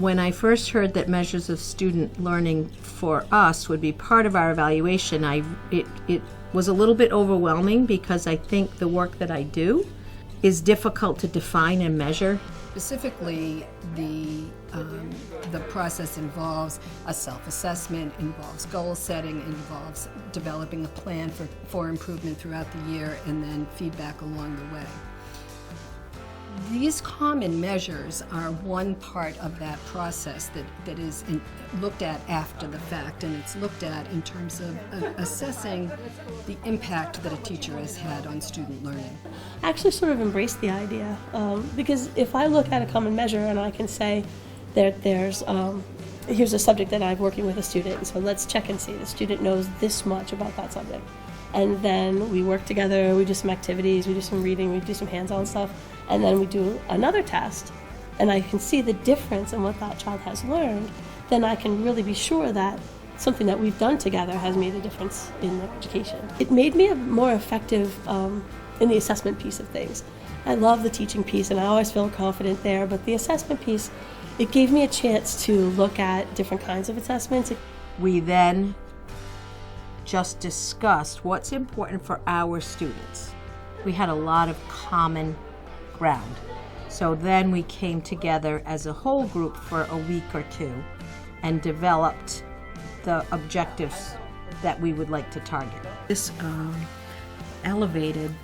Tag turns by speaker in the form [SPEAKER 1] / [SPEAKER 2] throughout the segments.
[SPEAKER 1] When I first heard that measures of student learning for us would be part of our evaluation, it was a little bit overwhelming because I think the work that I do is difficult to define and measure.
[SPEAKER 2] Specifically, the process involves a self-assessment, involves goal setting, involves developing a plan for improvement throughout the year, and then feedback along the way. These common measures are one part of that process that is looked at after the fact, and it's looked at in terms of assessing the impact that a teacher has had on student learning.
[SPEAKER 3] I actually sort of embrace the idea because if I look at a common measure and I can say that here's a subject that I'm working with a student, and so let's check and see the student knows this much about that subject. And then we work together, we do some activities, we do some reading, we do some hands-on stuff, and then we do another test, and I can see the difference in what that child has learned, then I can really be sure that something that we've done together has made a difference in their education. It made me more effective in the assessment piece of things. I love the teaching piece, and I always feel confident there, but the assessment piece, it gave me a chance to look at different kinds of assessments.
[SPEAKER 1] We then just discussed what's important for our students. We had a lot of common ground. So then we came together as a whole group for a week or two and developed the objectives that we would like to target.
[SPEAKER 4] This elevated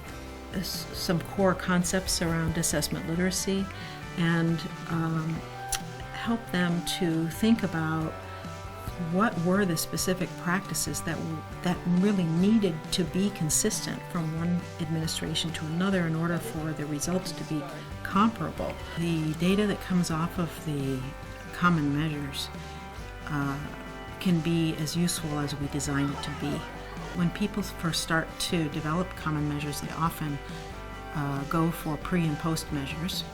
[SPEAKER 4] some core concepts around assessment literacy and helped them to think about what were the specific practices that really needed to be consistent from one administration to another in order for the results to be comparable. The data that comes off of the common measures can be as useful as we design it to be. When people first start to develop common measures, they often go for pre and post measures,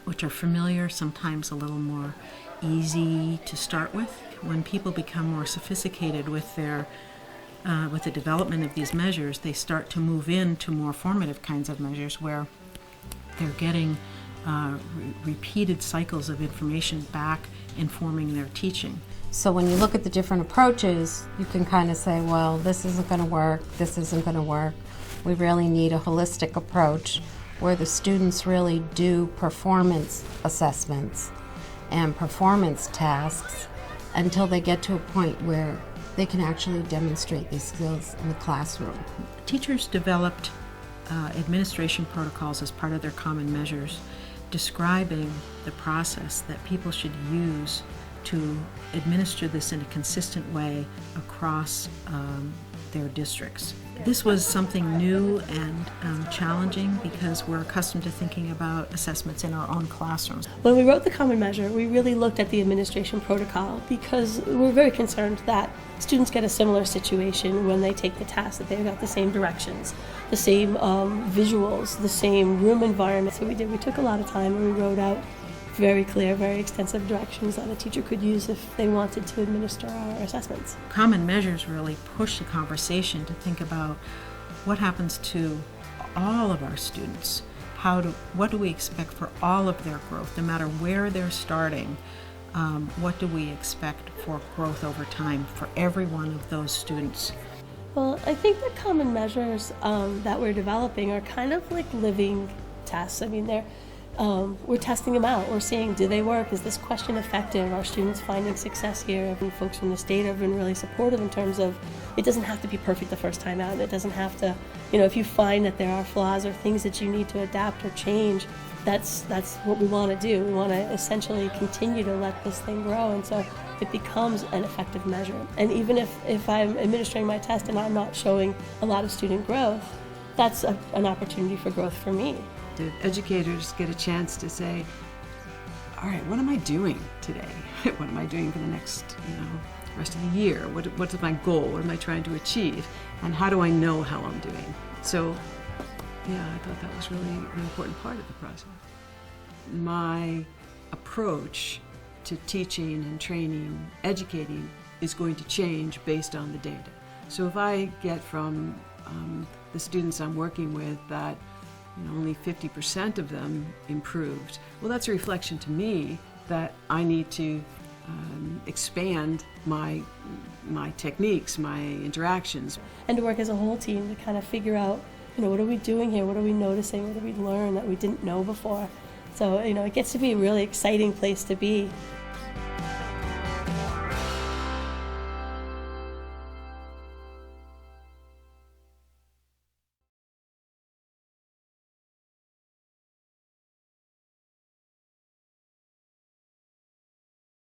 [SPEAKER 4] which are familiar, sometimes a little more easy to start with. When people become more sophisticated with the development of these measures, they start to move into more formative kinds of measures where they're getting repeated cycles of information back informing their teaching.
[SPEAKER 5] So when you look at the different approaches, you can kind of say, well, this isn't going to work, this isn't going to work. We really need a holistic approach where the students really do performance assessments and performance tasks until they get to a point where they can actually demonstrate these skills in the classroom.
[SPEAKER 4] Teachers developed administration protocols as part of their common measures, describing the process that people should use to administer this in a consistent way across their districts. This was something new and challenging because we're accustomed to thinking about assessments in our own classrooms.
[SPEAKER 3] When we wrote the common measure, we really looked at the administration protocol because we're very concerned that students get a similar situation when they take the test, that they've got the same directions, the same visuals, the same room environment. So we took a lot of time and we wrote out very clear, very extensive directions that a teacher could use if they wanted to administer our assessments.
[SPEAKER 4] Common measures really push the conversation to think about what happens to all of our students. What do we expect for all of their growth, no matter where they're starting? What do we expect for growth over time for every one of those students?
[SPEAKER 3] Well, I think the common measures that we're developing are kind of like living tests. I mean, we're testing them out. We're seeing, do they work? Is this question effective? Are students finding success here? And folks from the state have been really supportive in terms of it doesn't have to be perfect the first time out. It doesn't have to, if you find that there are flaws or things that you need to adapt or change, that's what we want to do. We want to essentially continue to let this thing grow, and so it becomes an effective measure. And even if I'm administering my test and I'm not showing a lot of student growth, that's an opportunity for growth for me.
[SPEAKER 6] The educators get a chance to say, all right, what am I doing today? What am I doing for the next, rest of the year? What's my goal? What am I trying to achieve? And how do I know how I'm doing? So, I thought that was really an important part of the process. My approach to teaching and training, educating, is going to change based on the data. So if I get from the students I'm working with that only 50% of them improved, well, that's a reflection to me that I need to expand my techniques, my interactions.
[SPEAKER 3] And to work as a whole team to kind of figure out, what are we doing here? What are we noticing? What did we learn that we didn't know before? So, it gets to be a really exciting place to be.